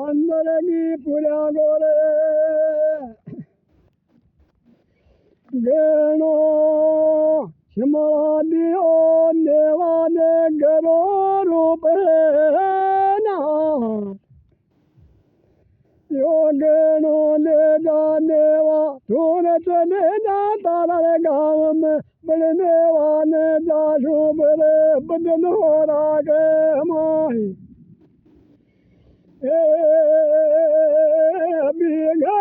अंदर की पुरा गोरे गेनो शिमला दियो नेवाने गरो रूप ना योगेनो ले जानेवा तूने चले जा तारा गाँव में बड़ने वाने जाशु बड़े बदन हो रागे माही बिगड़ा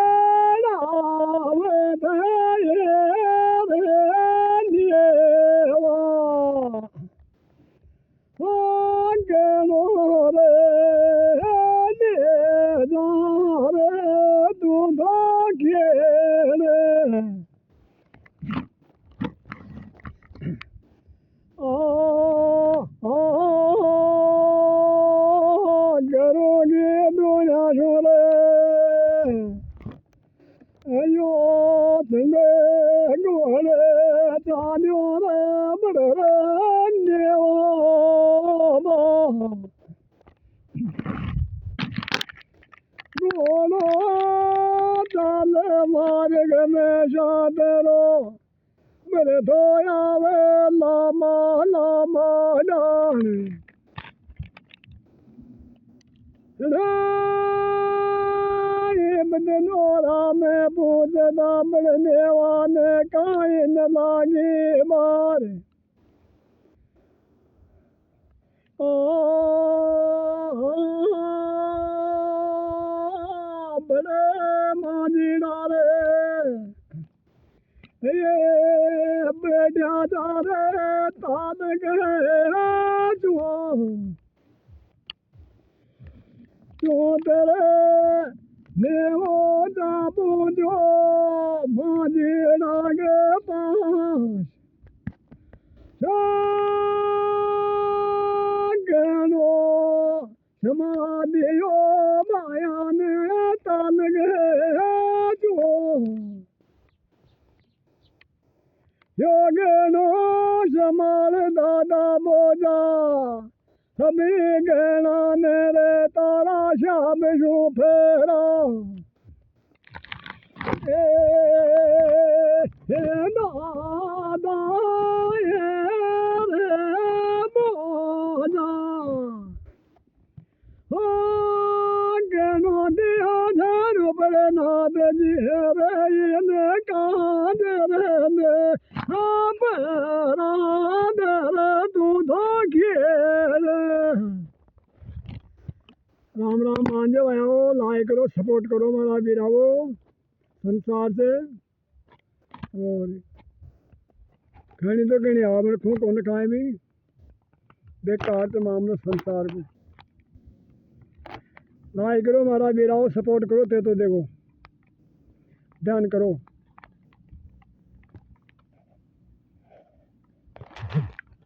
गरोगी दुनिया छोड़े अयो तुंगे गोले चालियो रे बड़े नेवा गोलो चाल मार्ग में शादरो मेरे धोया वे लामा लामा डाली बदनोरा में पूजदा बड़ने वाने काइन लागी बार बड़े माजी डारे ये बेटा डारे तान गए जो तेरे नेवो जाबू जो माजी लागे पास गनो समाधियो माया ने तान गए जो योगनो समाल दादा बोजा सभी गहना मेरे तारा श्याम शू फेरा दादा रे बोजा गहनो दिया धर बड़े नाद जी रे कान रे राम राम मांझे आया लाइक करो सपोर्ट करो मारा वीरावो संसार से और खड़ी तो कहीं आ मेरे खून कौन खाए भी बेकार तो मामला संसार में लाइक करो मारा वीरावो सपोर्ट करो ते तो देखो ध्यान करो।